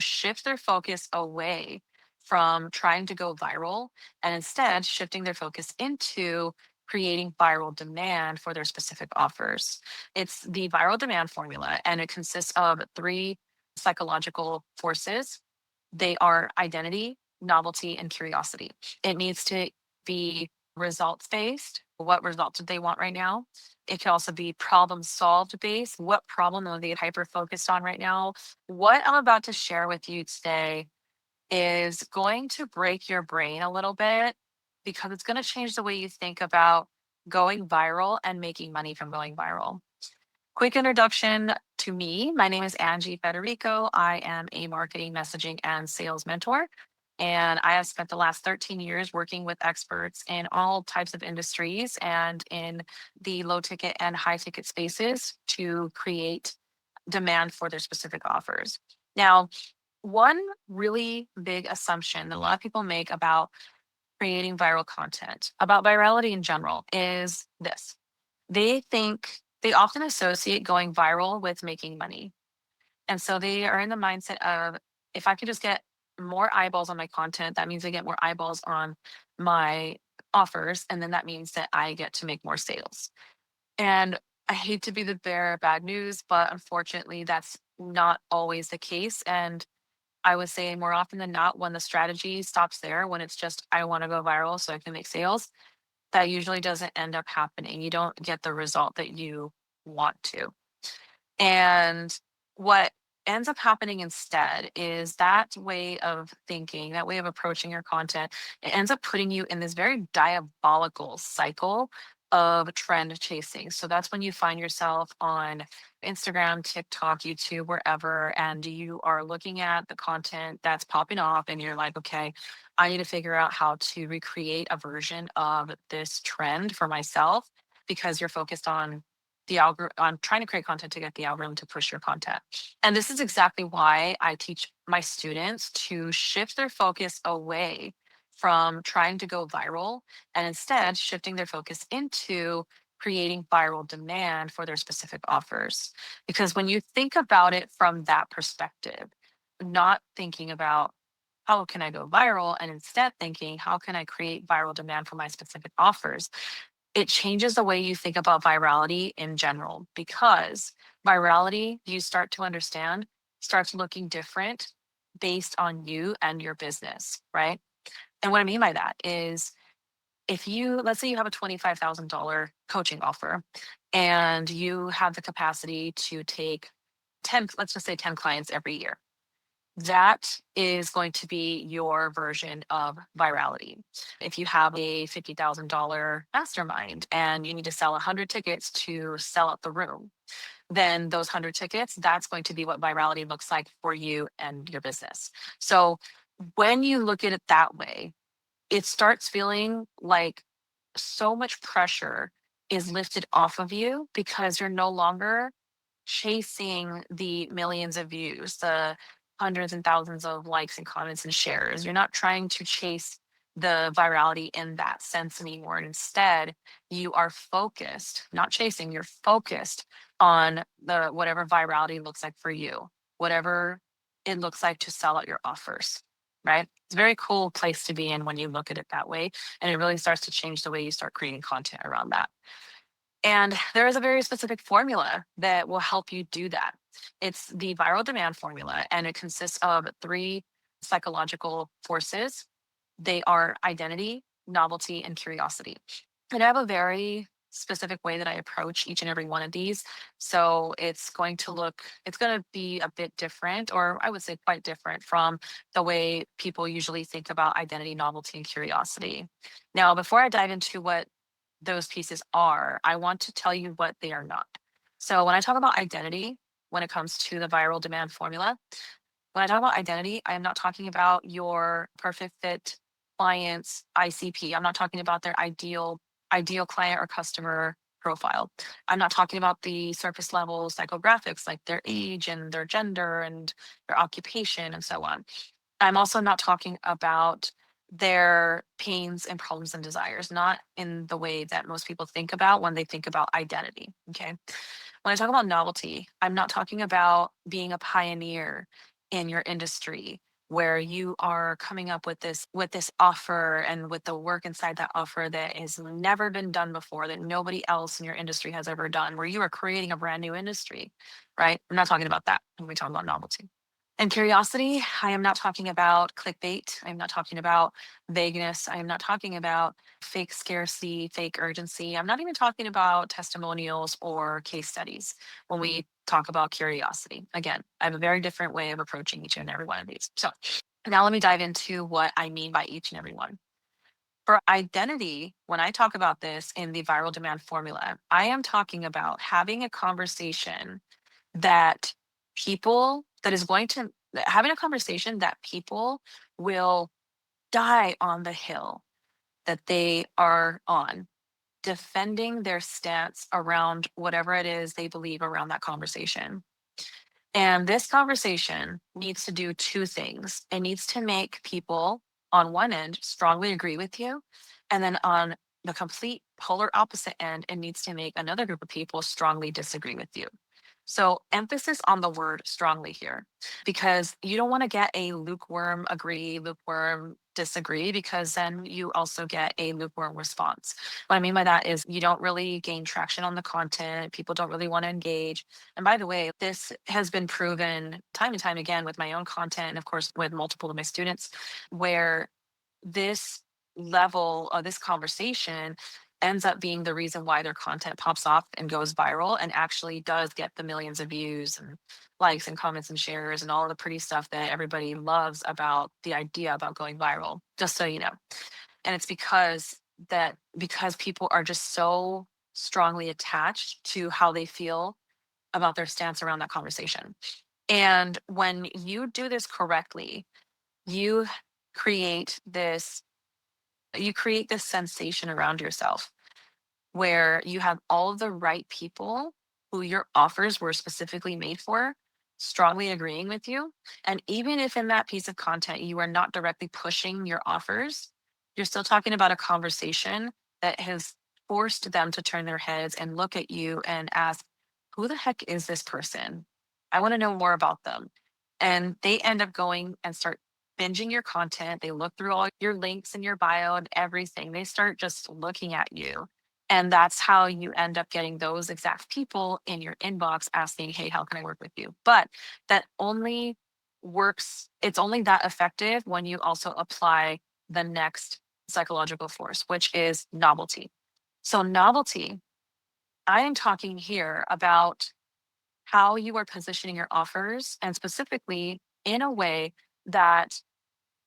shift their focus away from trying to go viral and instead shifting their focus into creating viral demand for their specific offers. It's the viral demand formula, and it consists of three psychological forces. They are identity, novelty, and curiosity. It needs to be results based. What results do they want right now? It can also be problem solved based. What problem are they hyper focused on right now? What I'm about to share with you today is going to break your brain a little bit because it's going to change the way you think about going viral and making money from going viral. Quick introduction to me. My name is Angie Federico. I am a marketing, messaging, and sales mentor. And I have spent the last 13 years working with experts in all types of industries and in the low ticket and high ticket spaces to create demand for their specific offers. Now, one really big assumption that a lot of people make about creating viral content, about virality in general, is this: they often associate going viral with making money. And so they are in the mindset of, if I could just get more eyeballs on my content, that means I get more eyeballs on my offers. And then that means that I get to make more sales. And I hate to be the bearer of bad news, but unfortunately, that's not always the case. And I would say more often than not, when the strategy stops there, when it's just, I want to go viral so I can make sales, that usually doesn't end up happening. You don't get the result that you want to. And what ends up happening instead is that way of thinking, that way of approaching your content, it ends up putting you in this very diabolical cycle of trend chasing. So that's when you find yourself on Instagram, TikTok, YouTube, wherever, and you are looking at the content that's popping off, and you're like, okay, I need to figure out how to recreate a version of this trend for myself, because you're focused on the algorithm, on trying to create content to get the algorithm to push your content. And this is exactly why I teach my students to shift their focus away from trying to go viral and instead shifting their focus into creating viral demand for their specific offers. Because when you think about it from that perspective, not thinking about how can I go viral and instead thinking, how can I create viral demand for my specific offers, it changes the way you think about virality in general, because virality, you start to understand, starts looking different based on you and your business, right? And what I mean by that is, if you, let's say you have a $25,000 coaching offer and you have the capacity to take 10, let's just say 10 clients every year, that is going to be your version of virality. If you have a $50,000 mastermind and you need to sell 100 tickets to sell out the room, then those 100 tickets, that's going to be what virality looks like for you and your business. So when you look at it that way, it starts feeling like so much pressure is lifted off of you, because you're no longer chasing the millions of views, the hundreds and thousands of likes and comments and shares. You're not trying to chase the virality in that sense anymore. And instead, you are focused, not chasing, you're focused on the whatever virality looks like for you, whatever it looks like to sell out your offers, right? It's a very cool place to be in when you look at it that way. And it really starts to change the way you start creating content around that. And there is a very specific formula that will help you do that. It's the viral demand formula, and it consists of three psychological forces. They are identity, novelty, and curiosity. And I have a very specific way that I approach each and every one of these. So it's going to be a bit different, or I would say quite different from the way people usually think about identity, novelty, and curiosity. Now, before I dive into what those pieces are, I want to tell you what they are not. So when I talk about identity, when it comes to the viral demand formula, when I talk about identity, I am not talking about your perfect fit client's ICP. I'm not talking about their ideal client or customer profile. I'm not talking about the surface level psychographics like their age and their gender and their occupation and so on. I'm also not talking about their pains and problems and desires, not in the way that most people think about when they think about identity. Okay. When I talk about novelty, I'm not talking about being a pioneer in your industry where you are coming up with this offer and with the work inside that offer that has never been done before, that nobody else in your industry has ever done, where you are creating a brand new industry, right? I'm not talking about that when we talk about novelty. And curiosity, I am not talking about clickbait. I'm not talking about vagueness. I am not talking about fake scarcity, fake urgency. I'm not even talking about testimonials or case studies when we talk about curiosity. Again, I have a very different way of approaching each and every one of these. So now let me dive into what I mean by each and every one. For identity, when I talk about this in the viral demand formula, I am talking about having a conversation that that is going to, having a conversation that people will die on the hill that they are on, defending their stance around whatever it is they believe around that conversation. And this conversation needs to do two things. It needs to make people on one end strongly agree with you. And then on the complete polar opposite end, it needs to make another group of people strongly disagree with you. So emphasis on the word strongly here, because you don't want to get a lukewarm agree, lukewarm disagree, because then you also get a lukewarm response. What I mean by that is you don't really gain traction on the content. People don't really want to engage. And by the way, this has been proven time and time again with my own content, and of course with multiple of my students, where this level of this conversation ends up being the reason why their content pops off and goes viral and actually does get the millions of views and likes and comments and shares and all the pretty stuff that everybody loves about the idea about going viral, just so you know. And it's because people are just so strongly attached to how they feel about their stance around that conversation. And when you do this correctly, you create this you create this sensation around yourself where you have all of the right people who your offers were specifically made for strongly agreeing with you. And even if in that piece of content you are not directly pushing your offers, you're still talking about a conversation that has forced them to turn their heads and look at you and ask, who the heck is this person? I want to know more about them. And they end up going and start binging your content. They look through all your links in your bio and everything. They start just looking at you, and that's how you end up getting those exact people in your inbox asking, hey, how can I work with you? But that only it's only that effective when you also apply the next psychological force, which is novelty. So, novelty, I am talking here about how you are positioning your offers and specifically in a way that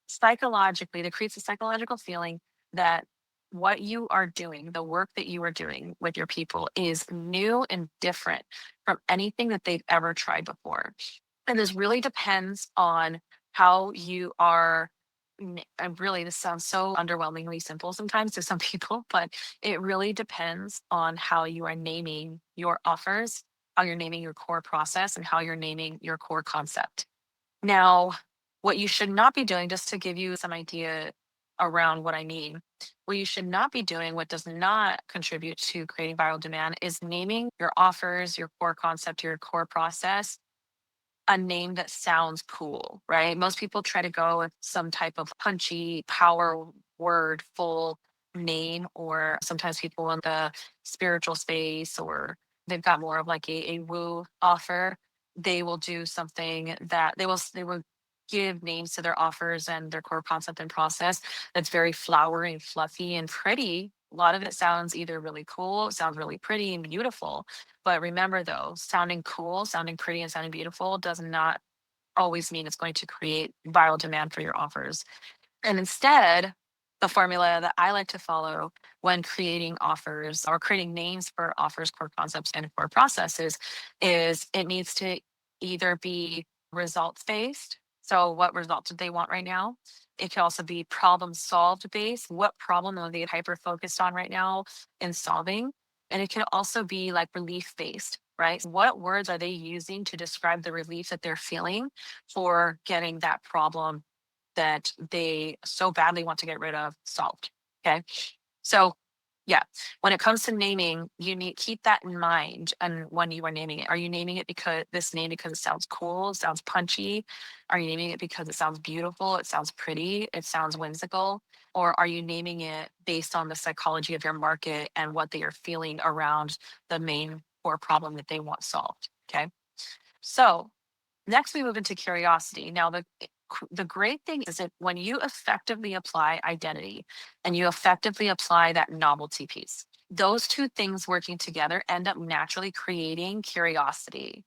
psychologically, that creates a psychological feeling that what you are doing, the work that you are doing with your people is new and different from anything that they've ever tried before. And this really depends on how you are. And really, this sounds so underwhelmingly simple sometimes to some people, but it really depends on how you are naming your offers, how you're naming your core process, and how you're naming your core concept. Now, what you should not be doing, just to give you some idea around what I mean, what you should not be doing, what does not contribute to creating viral demand, is naming your offers, your core concept, your core process a name that sounds cool, right? Most people try to go with some type of punchy power word full name, or sometimes people in the spiritual space, or they've got more of like a woo offer. They will do something that they will give names to their offers and their core concept and process that's very flowery and fluffy and pretty. A lot of it sounds either really cool, sounds really pretty and beautiful, but remember though, sounding cool, sounding pretty, and sounding beautiful does not always mean it's going to create viral demand for your offers. And instead, the formula that I like to follow when creating offers or creating names for offers, core concepts, and core processes is it needs to either be results based. So, what results do they want right now? It can also be problem solved based. What problem are they hyper focused on right now in solving? And it can also be like relief based, right? What words are they using to describe the relief that they're feeling for getting that problem that they so badly want to get rid of solved? Okay. So Yeah. When it comes to naming, you need keep that in mind. And when you are naming it, are you naming it because this name because it sounds cool, it sounds punchy? Are you naming it because it sounds beautiful, it sounds pretty, it sounds whimsical? Or are you naming it based on the psychology of your market and what they are feeling around the main core problem that they want solved? Okay. So next, we move into curiosity. Now, the great thing is that when you effectively apply identity and you effectively apply that novelty piece, those two things working together end up naturally creating curiosity.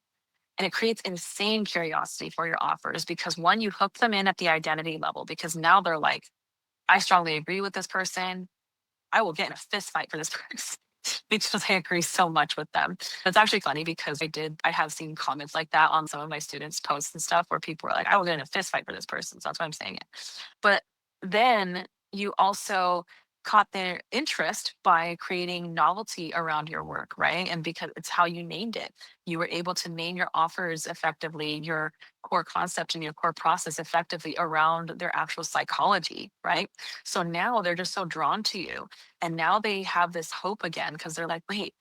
And it creates insane curiosity for your offers because one, you hook them in at the identity level because now they're like, I strongly agree with this person. I will get in a fist fight for this person because I agree so much with them. It's actually funny because I have seen comments like that on some of my students' posts and stuff where people are like, I will get in a fist fight for this person. So that's why I'm saying it. But then you also caught their interest by creating novelty around your work, right? And because it's how you named it, you were able to name your offers effectively, your core concept and your core process effectively around their actual psychology, right? So now they're just so drawn to you. And now they have this hope again because they're like, wait,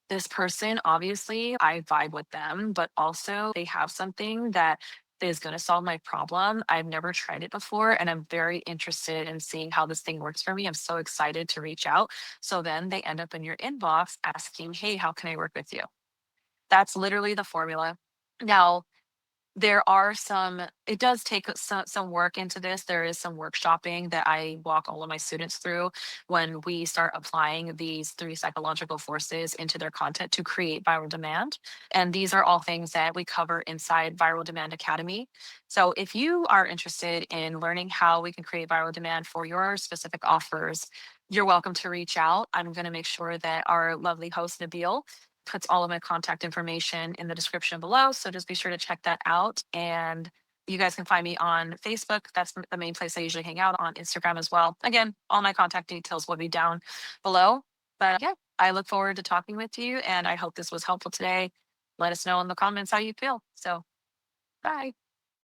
this person, obviously, I vibe with them, but also they have something that is going to solve my problem. I've never tried it before, and I'm very interested in seeing how this thing works for me. I'm so excited to reach out. So then they end up in your inbox asking, hey, how can I work with you? That's literally the formula. Now, there are some it does take some work into this. There is some workshopping that I walk all of my students through when we start applying these three psychological forces into their content to create viral demand. And these are all things that we cover inside Viral Demand Academy. So if you are interested in learning how we can create viral demand for your specific offers, you're welcome to reach out. I'm going to make sure that our lovely host, Nabil, puts all of my contact information in the description below. So just be sure to check that out. And you guys can find me on Facebook. That's the main place I usually hang out, on Instagram as well. Again, all my contact details will be down below. But yeah, I look forward to talking with you and I hope this was helpful today. Let us know in the comments how you feel. So bye.